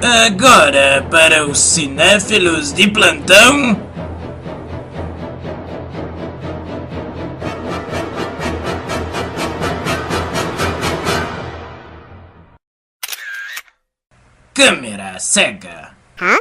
Agora, para os cinéfilos de plantão... Câmera cega. Hã?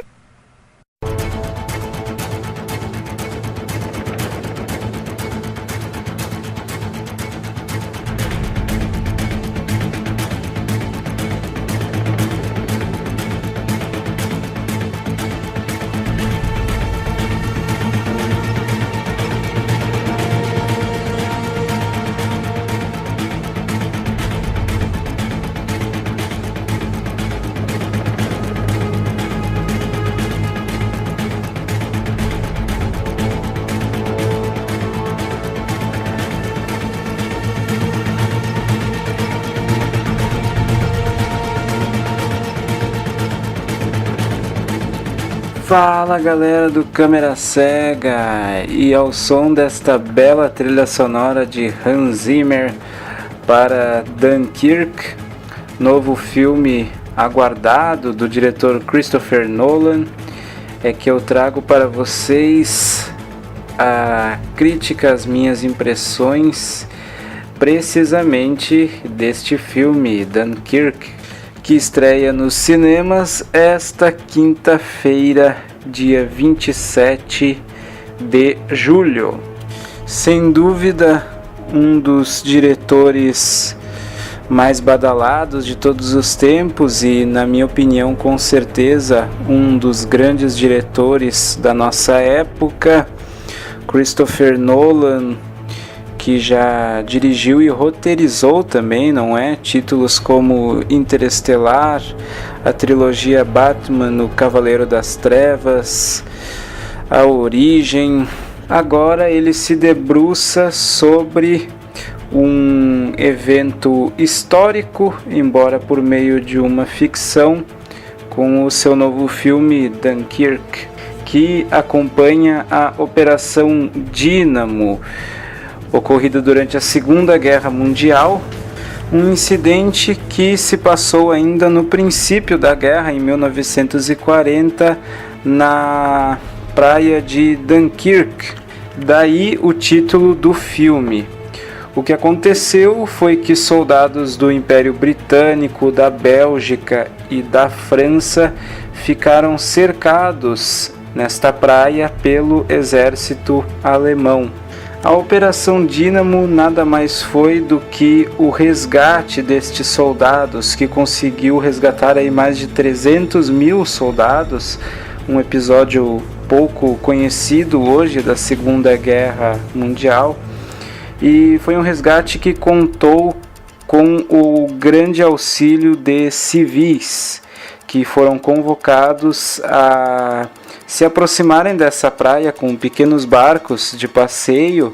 Fala galera do Câmera Cega, e ao som desta bela trilha sonora de Hans Zimmer para Dunkirk, novo filme aguardado do diretor Christopher Nolan, é que eu trago para vocês a crítica, as minhas impressões precisamente deste filme, Dunkirk, que estreia nos cinemas esta quinta-feira, dia 27 de julho. Sem dúvida, um dos diretores mais badalados de todos os tempos e, na minha opinião, com certeza, um dos grandes diretores da nossa época, Christopher Nolan, que já dirigiu e roteirizou também, não é? Títulos como Interestelar, a trilogia Batman, o Cavaleiro das Trevas, A Origem. Agora ele se debruça sobre um evento histórico, embora por meio de uma ficção, com o seu novo filme Dunkirk, que acompanha a Operação Dínamo, ocorrido durante a Segunda Guerra Mundial, um incidente que se passou ainda no princípio da guerra, em 1940, na praia de Dunkirk. Daí o título do filme. O que aconteceu foi que soldados do Império Britânico, da Bélgica e da França ficaram cercados nesta praia pelo exército alemão. A Operação Dínamo nada mais foi do que o resgate destes soldados, que conseguiu resgatar aí mais de 300 mil soldados, um episódio pouco conhecido hoje da Segunda Guerra Mundial, e foi um resgate que contou com o grande auxílio de civis, que foram convocados a se aproximarem dessa praia com pequenos barcos de passeio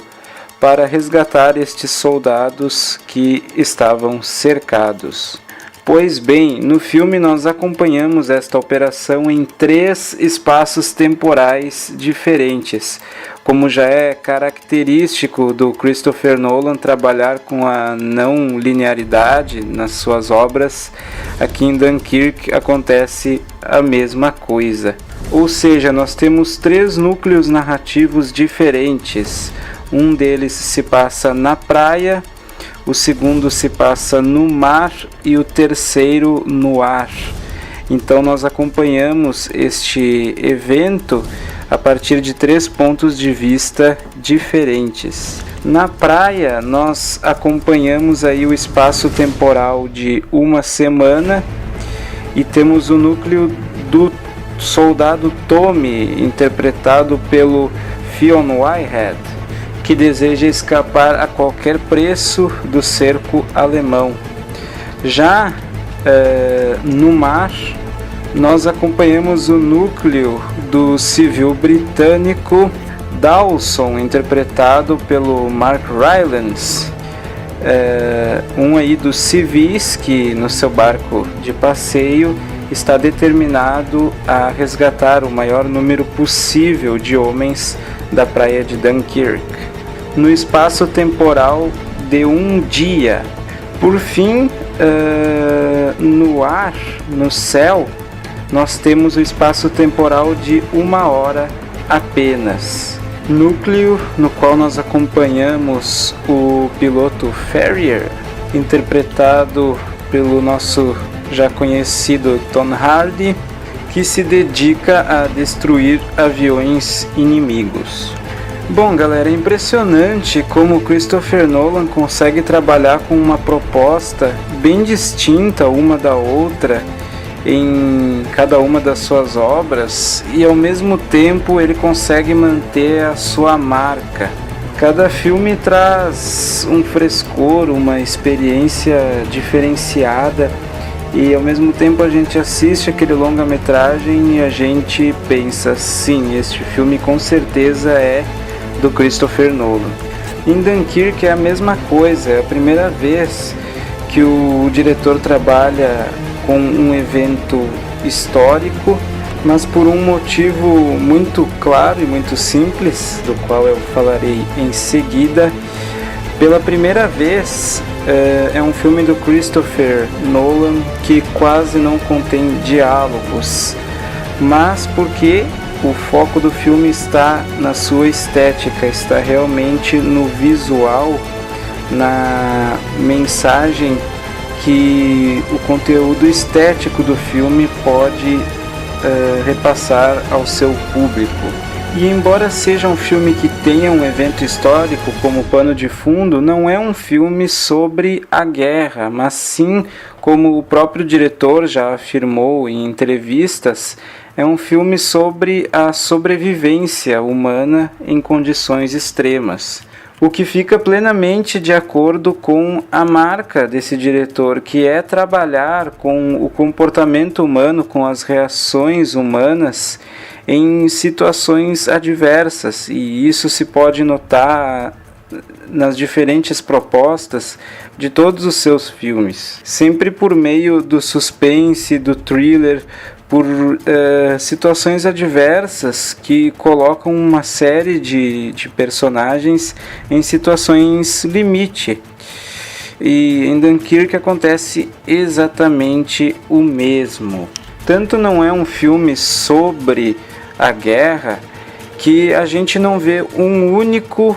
para resgatar estes soldados que estavam cercados. Pois bem, no filme nós acompanhamos esta operação em 3 espaços temporais diferentes, como já é característico do Christopher Nolan trabalhar com a não linearidade nas suas obras. Aqui em Dunkirk acontece a mesma coisa. Ou seja, nós temos 3 núcleos narrativos diferentes. Um deles se passa na praia, o segundo se passa no mar e o terceiro no ar. Então nós acompanhamos este evento a partir de 3 pontos de vista diferentes. Na praia nós acompanhamos aí o espaço temporal de uma semana e temos o núcleo do soldado Tommy, interpretado pelo Fionn Whitehead, que deseja escapar a qualquer preço do cerco alemão. Já no mar, nós acompanhamos o núcleo do civil britânico Dawson, interpretado pelo Mark Rylance, um aí dos civis que no seu barco de passeio está determinado a resgatar o maior número possível de homens da praia de Dunkirk, no espaço temporal de um dia. Por fim, no ar, no céu, nós temos o espaço temporal de 1 hora apenas. Núcleo no qual nós acompanhamos o piloto Ferrier, interpretado pelo nosso já conhecido Tom Hardy, que se dedica a destruir aviões inimigos. Bom, galera, é impressionante como Christopher Nolan consegue trabalhar com uma proposta bem distinta uma da outra em cada uma das suas obras, e ao mesmo tempo ele consegue manter a sua marca. Cada filme traz um frescor, uma experiência diferenciada, e ao mesmo tempo a gente assiste aquele longa-metragem e a gente pensa, sim, este filme com certeza é do Christopher Nolan. Em Dunkirk é a mesma coisa, é a primeira vez que o diretor trabalha com um evento histórico, mas por um motivo muito claro e muito simples, do qual eu falarei em seguida. Pela primeira vez, é um filme do Christopher Nolan que quase não contém diálogos, mas porque o foco do filme está na sua estética, está realmente no visual, na mensagem que o conteúdo estético do filme pode repassar ao seu público. E embora seja um filme que tenha um evento histórico como pano de fundo, não é um filme sobre a guerra, mas sim, como o próprio diretor já afirmou em entrevistas, é um filme sobre a sobrevivência humana em condições extremas. O que fica plenamente de acordo com a marca desse diretor, que é trabalhar com o comportamento humano, com as reações humanas em situações adversas, e isso se pode notar nas diferentes propostas de todos os seus filmes, sempre por meio do suspense, do thriller, por situações adversas que colocam uma série de personagens em situações limite. E em Dunkirk acontece exatamente o mesmo. Tanto não é um filme sobre a guerra que a gente não vê um único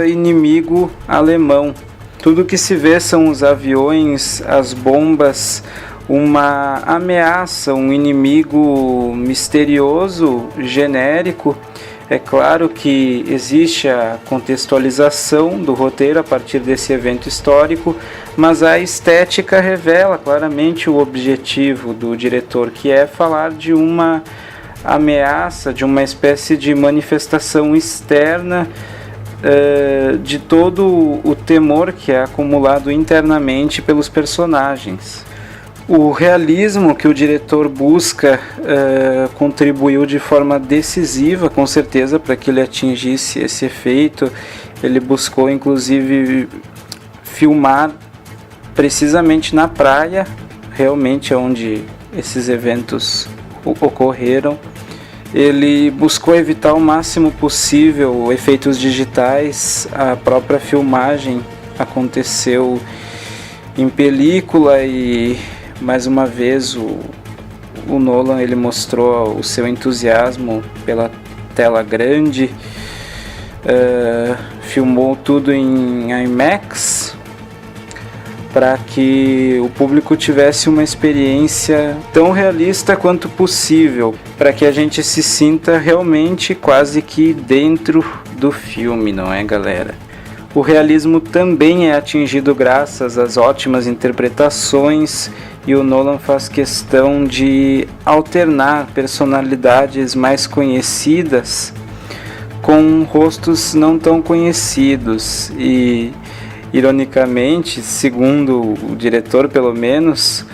inimigo alemão. Tudo que se vê são os aviões, as bombas, uma ameaça, um inimigo misterioso, genérico. É claro que existe a contextualização do roteiro a partir desse evento histórico, mas a estética revela claramente o objetivo do diretor, que é falar de uma ameaça, de uma espécie de manifestação externa de todo o temor que é acumulado internamente pelos personagens. O realismo que o diretor busca contribuiu de forma decisiva, com certeza, para que ele atingisse esse efeito. Ele buscou, inclusive, filmar precisamente na praia, realmente onde esses eventos ocorreram. Ele buscou evitar o máximo possível efeitos digitais. A própria filmagem aconteceu em película e, mais uma vez, o Nolan ele mostrou o seu entusiasmo pela tela grande, filmou tudo em IMAX para que o público tivesse uma experiência tão realista quanto possível, para que a gente se sinta realmente quase que dentro do filme, não é, galera? O realismo também é atingido graças às ótimas interpretações, e o Nolan faz questão de alternar personalidades mais conhecidas com rostos não tão conhecidos. E, ironicamente, segundo o diretor pelo menos,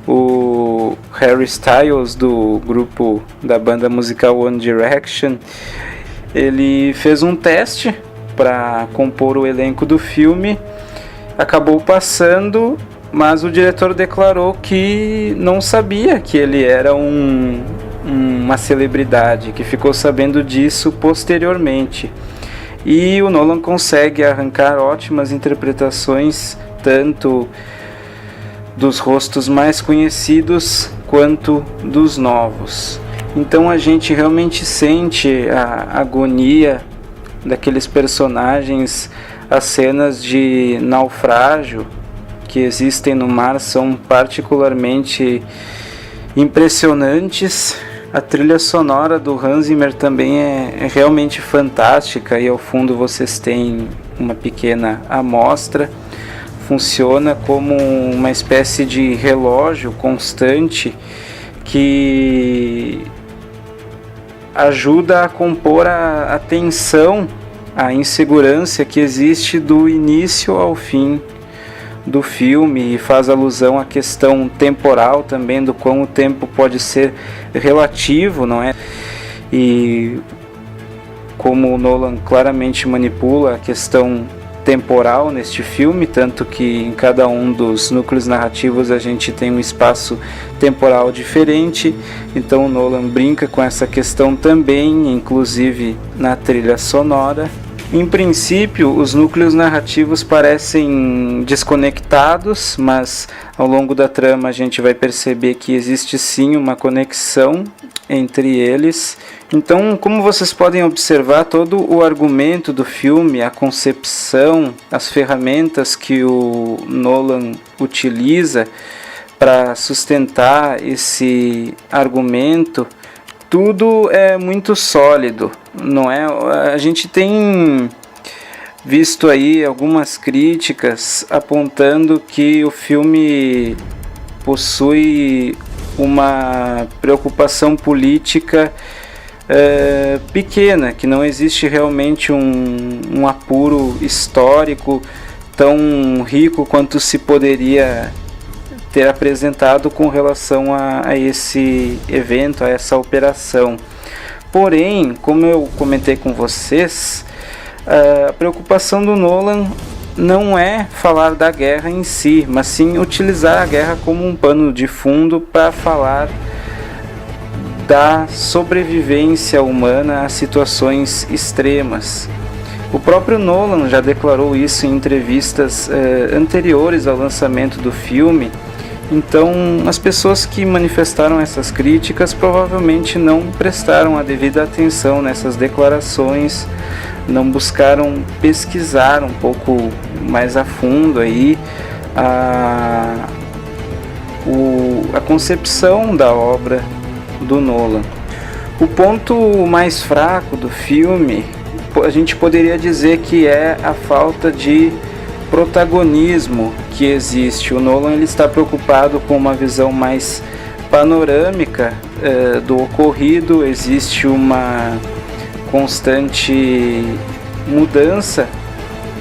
o Harry Styles, do grupo da banda musical One Direction, ele fez um teste para compor o elenco do filme, acabou passando, mas o diretor declarou que não sabia que ele era uma celebridade, que ficou sabendo disso posteriormente. E o Nolan consegue arrancar ótimas interpretações, tanto dos rostos mais conhecidos quanto dos novos. Então a gente realmente sente a agonia daqueles personagens. As cenas de naufrágio que existem no mar são particularmente impressionantes. A trilha sonora do Hans Zimmer também é realmente fantástica, e ao fundo vocês têm uma pequena amostra. Funciona como uma espécie de relógio constante que ajuda a compor a tensão, a insegurança que existe do início ao fim do filme, e faz alusão à questão temporal também, do quão o tempo pode ser relativo, não é? E como o Nolan claramente manipula a questão temporal neste filme, tanto que em cada um dos núcleos narrativos a gente tem um espaço temporal diferente. Então o Nolan brinca com essa questão também, inclusive na trilha sonora. Em princípio, os núcleos narrativos parecem desconectados, mas ao longo da trama a gente vai perceber que existe sim uma conexão entre eles. Então, como vocês podem observar, todo o argumento do filme, a concepção, as ferramentas que o Nolan utiliza para sustentar esse argumento, tudo é muito sólido, não é? A gente tem visto aí algumas críticas apontando que o filme possui uma preocupação política pequena, que não existe realmente um apuro histórico tão rico quanto se poderia ter apresentado com relação a esse evento, a essa operação. Porém, como eu comentei com vocês, a preocupação do Nolan não é falar da guerra em si, mas sim utilizar a guerra como um pano de fundo para falar da sobrevivência humana a situações extremas. O próprio Nolan já declarou isso em entrevistas anteriores ao lançamento do filme. Então, as pessoas que manifestaram essas críticas provavelmente não prestaram a devida atenção nessas declarações, não buscaram pesquisar um pouco mais a fundo aí a concepção da obra do Nolan. O ponto mais fraco do filme, a gente poderia dizer que é a falta de protagonismo que existe. O Nolan ele está preocupado com uma visão mais panorâmica do ocorrido. Existe uma constante mudança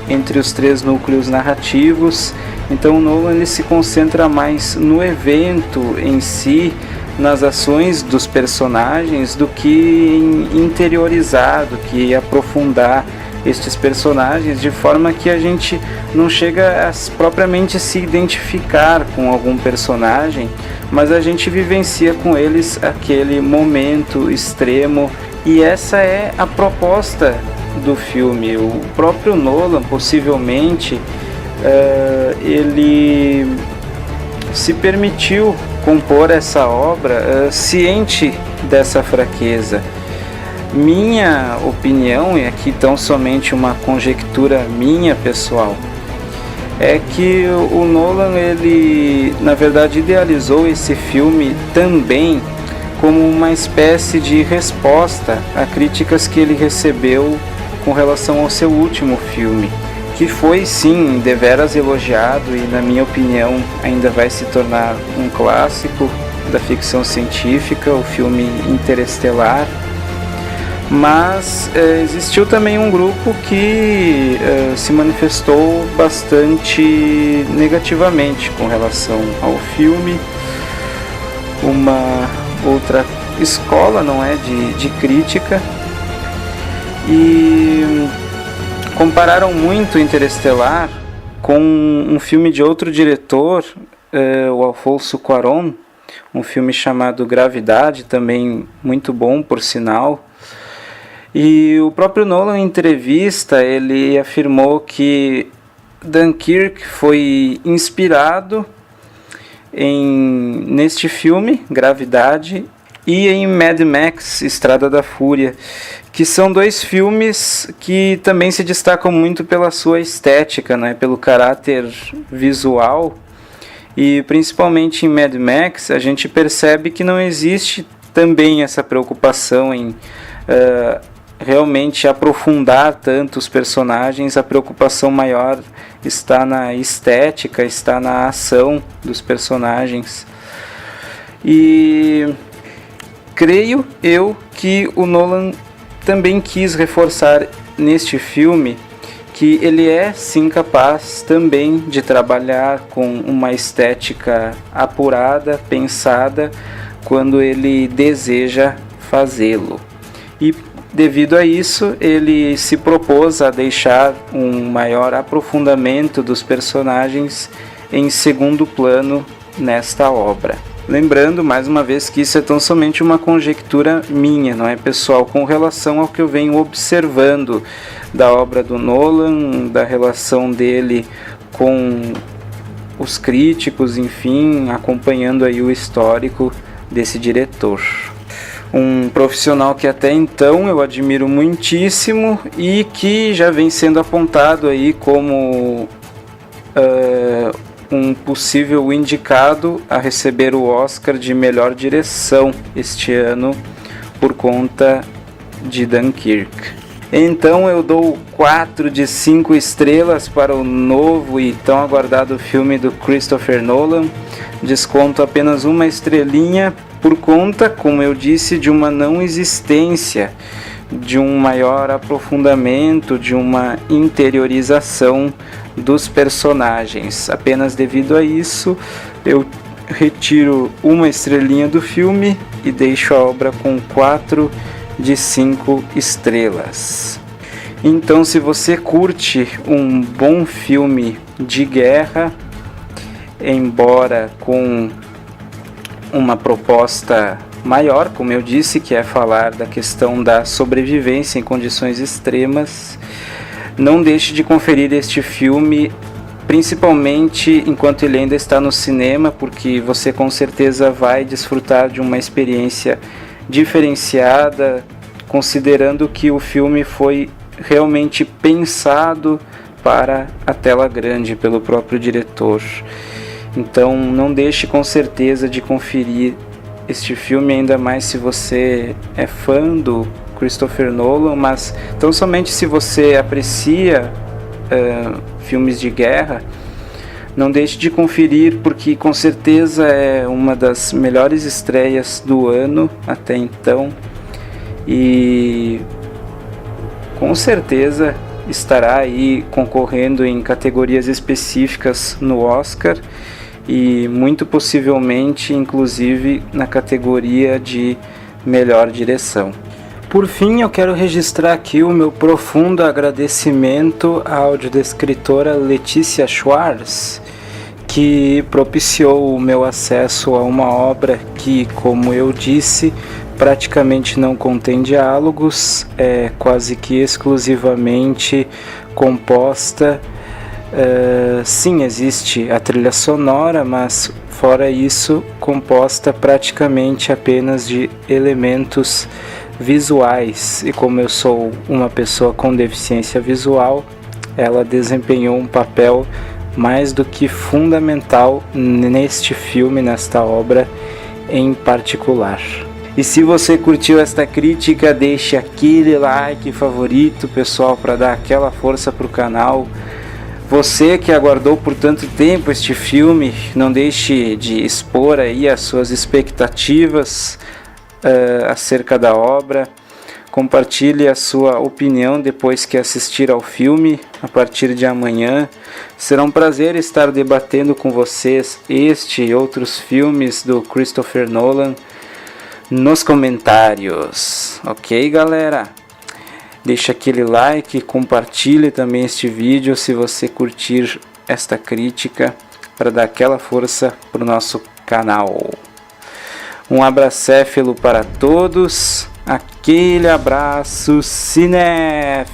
entre os três núcleos narrativos. Então o Nolan ele se concentra mais no evento em si, nas ações dos personagens, do que em interiorizar, do que aprofundar estes personagens, de forma que a gente não chega a propriamente se identificar com algum personagem, mas a gente vivencia com eles aquele momento extremo. E essa é a proposta do filme. O próprio Nolan, possivelmente, ele se permitiu compor essa obra ciente dessa fraqueza. Minha opinião, e aqui tão somente uma conjectura minha pessoal, é que o Nolan ele na verdade idealizou esse filme também como uma espécie de resposta a críticas que ele recebeu com relação ao seu último filme, que foi sim deveras elogiado e, na minha opinião, ainda vai se tornar um clássico da ficção científica, o filme Interestelar. Mas existiu também um grupo que se manifestou bastante negativamente com relação ao filme. Uma outra escola, não é, de crítica, e compararam muito Interestelar com um filme de outro diretor, o Alfonso Cuarón, um filme chamado Gravidade, também muito bom, por sinal. E o próprio Nolan, em entrevista, ele afirmou que Dunkirk foi inspirado neste filme, Gravidade, e em Mad Max, Estrada da Fúria, que são dois filmes que também se destacam muito pela sua estética, né, pelo caráter visual, e principalmente em Mad Max a gente percebe que não existe também essa preocupação em realmente aprofundar tanto os personagens. A preocupação maior está na estética, está na ação dos personagens. E creio eu que o Nolan também quis reforçar neste filme que ele é sim capaz também de trabalhar com uma estética apurada, pensada, quando ele deseja fazê-lo. E devido a isso, ele se propôs a deixar um maior aprofundamento dos personagens em segundo plano nesta obra. Lembrando, mais uma vez, que isso é tão somente uma conjectura minha, não é, pessoal? Com relação ao que eu venho observando da obra do Nolan, da relação dele com os críticos, enfim, acompanhando aí o histórico desse diretor. Um profissional que até então eu admiro muitíssimo e que já vem sendo apontado aí como um possível indicado a receber o Oscar de melhor direção este ano por conta de Dunkirk. Então eu dou 4 de 5 estrelas para o novo e tão aguardado filme do Christopher Nolan. Desconto apenas uma estrelinha por conta, como eu disse, de uma não existência, de um maior aprofundamento, de uma interiorização dos personagens. Apenas devido a isso, eu retiro uma estrelinha do filme e deixo a obra com 4 de 5 estrelas. Então, se você curte um bom filme de guerra, embora com uma proposta maior, como eu disse, que é falar da questão da sobrevivência em condições extremas, não deixe de conferir este filme, principalmente enquanto ele ainda está no cinema, porque você com certeza vai desfrutar de uma experiência diferenciada, considerando que o filme foi realmente pensado para a tela grande pelo próprio diretor. Então não deixe com certeza de conferir este filme, ainda mais se você é fã do Christopher Nolan, mas tão somente se você aprecia filmes de guerra, não deixe de conferir, porque com certeza é uma das melhores estreias do ano até então e com certeza estará aí concorrendo em categorias específicas no Oscar e muito possivelmente inclusive na categoria de melhor direção. Por fim, eu quero registrar aqui o meu profundo agradecimento à audiodescritora Letícia Schwartz, que propiciou o meu acesso a uma obra que, como eu disse, praticamente não contém diálogos, é quase que exclusivamente composta. Sim, existe a trilha sonora, mas fora isso, composta praticamente apenas de elementos visuais, e como eu sou uma pessoa com deficiência visual, ela desempenhou um papel mais do que fundamental neste filme, nesta obra em particular. E se você curtiu esta crítica, deixe aquele like favorito, pessoal, para dar aquela força para o canal. Você que aguardou por tanto tempo este filme, não deixe de expor aí as suas expectativas acerca da obra. Compartilhe a sua opinião depois que assistir ao filme a partir de amanhã. Será um prazer estar debatendo com vocês este e outros filmes do Christopher Nolan nos comentários. Ok, galera? Deixa aquele like, compartilhe também este vídeo se você curtir esta crítica, para dar aquela força para o nosso canal. Um abracéfilo para todos, aquele abraço cinéfilo!